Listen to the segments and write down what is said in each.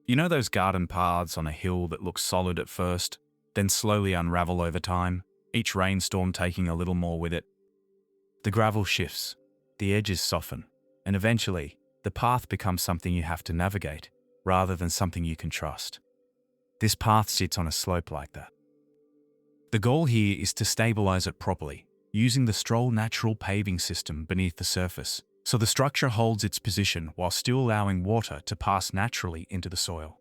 You know those garden paths on a hill that look solid at first, then slowly unravel over time, each rainstorm taking a little more with it? The gravel shifts, the edges soften, and eventually, the path becomes something you have to navigate, rather than something you can trust. This path sits on a slope like that. The goal here is to stabilise it properly, using the Strol Natural Paving system beneath the surface, so the structure holds its position while still allowing water to pass naturally into the soil.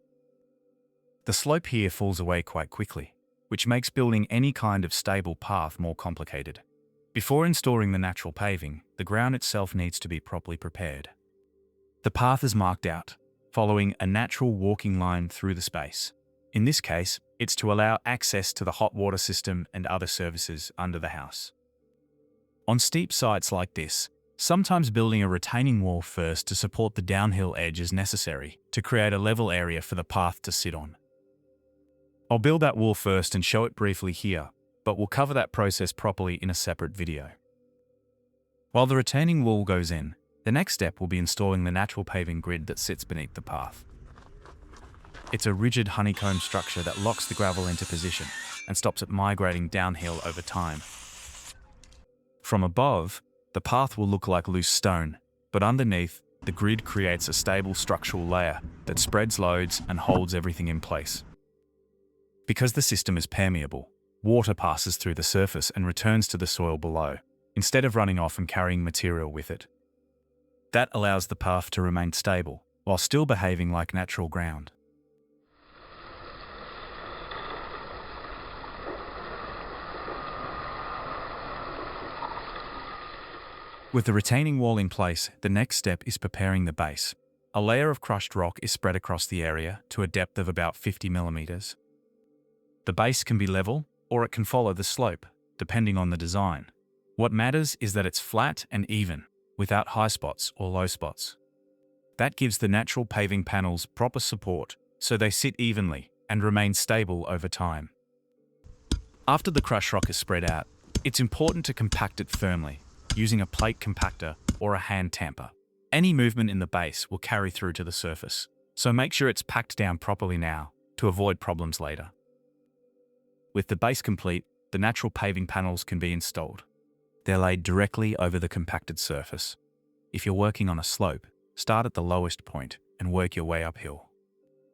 The slope here falls away quite quickly, which makes building any kind of stable path more complicated. Before installing the natural paving, the ground itself needs to be properly prepared. The path is marked out, following a natural walking line through the space. In this case, it's to allow access to the hot water system and other services under the house. On steep sites like this, sometimes building a retaining wall first to support the downhill edge is necessary to create a level area for the path to sit on. I'll build that wall first and show it briefly here, but we'll cover that process properly in a separate video. While the retaining wall goes in, the next step will be installing the natural paving grid that sits beneath the path. It's a rigid honeycomb structure that locks the gravel into position and stops it migrating downhill over time. From above, the path will look like loose stone, but underneath, the grid creates a stable structural layer that spreads loads and holds everything in place. Because the system is permeable, water passes through the surface and returns to the soil below, instead of running off and carrying material with it. That allows the path to remain stable, while still behaving like natural ground. With the retaining wall in place, the next step is preparing the base. A layer of crushed rock is spread across the area to a depth of about 50 millimeters. The base can be level, or it can follow the slope, depending on the design. What matters is that it's flat and even, without high spots or low spots. That gives the natural paving panels proper support so they sit evenly and remain stable over time. After the crushed rock is spread out, it's important to compact it firmly, using a plate compactor or a hand tamper. Any movement in the base will carry through to the surface, so make sure it's packed down properly now to avoid problems later. With the base complete, the natural paving panels can be installed. They're laid directly over the compacted surface. If you're working on a slope, start at the lowest point and work your way uphill.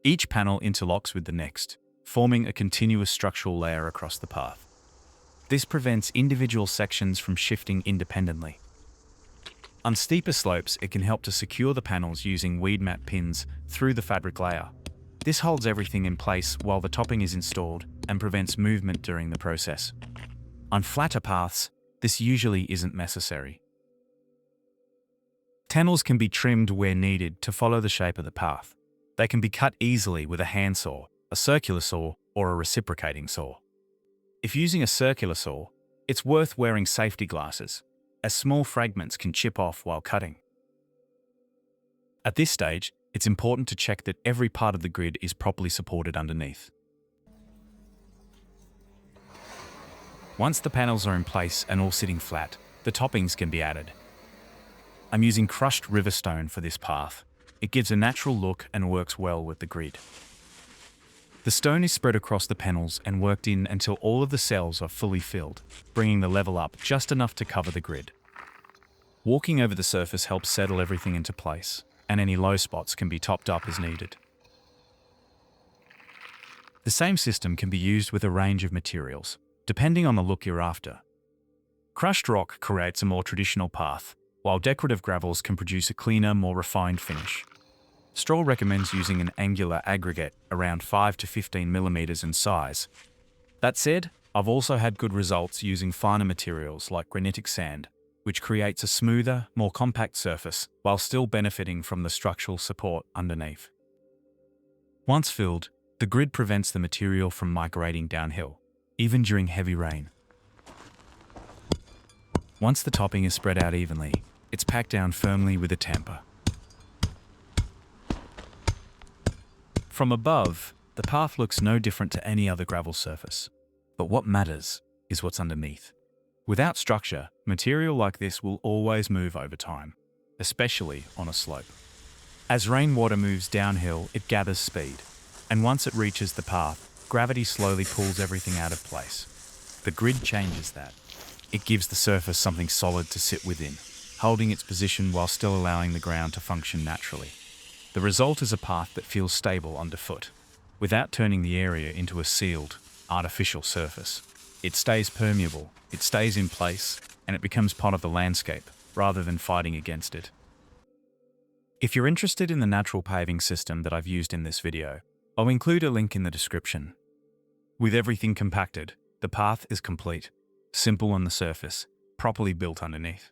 Each panel interlocks with the next, forming a continuous structural layer across the path. This prevents individual sections from shifting independently. On steeper slopes, it can help to secure the panels using weed mat pins through the fabric layer. This holds everything in place while the topping is installed and prevents movement during the process. On flatter paths, this usually isn't necessary. Tannels can be trimmed where needed to follow the shape of the path. They can be cut easily with a handsaw, a circular saw, or a reciprocating saw. If using a circular saw, it's worth wearing safety glasses, as small fragments can chip off while cutting. At this stage, it's important to check that every part of the grid is properly supported underneath. Once the panels are in place and all sitting flat, the toppings can be added. I'm using crushed river stone for this path. It gives a natural look and works well with the grid. The stone is spread across the panels and worked in until all of the cells are fully filled, bringing the level up just enough to cover the grid. Walking over the surface helps settle everything into place, and any low spots can be topped up as needed. The same system can be used with a range of materials, depending on the look you're after. Crushed rock creates a more traditional path, while decorative gravels can produce a cleaner, more refined finish. Strol recommends using an angular aggregate around 5 to 15 millimeters in size. That said, I've also had good results using finer materials like granitic sand, which creates a smoother, more compact surface while still benefiting from the structural support underneath. Once filled, the grid prevents the material from migrating downhill, even during heavy rain. Once the topping is spread out evenly, it's packed down firmly with a tamper. From above, the path looks no different to any other gravel surface. But what matters is what's underneath. Without structure, material like this will always move over time, especially on a slope. As rainwater moves downhill, it gathers speed, and once it reaches the path, gravity slowly pulls everything out of place. The grid changes that. It gives the surface something solid to sit within, holding its position while still allowing the ground to function naturally. The result is a path that feels stable underfoot, without turning the area into a sealed, artificial surface. It stays permeable, it stays in place, and it becomes part of the landscape, rather than fighting against it. If you're interested in the natural paving system that I've used in this video, I'll include a link in the description. With everything compacted, the path is complete, simple on the surface, properly built underneath.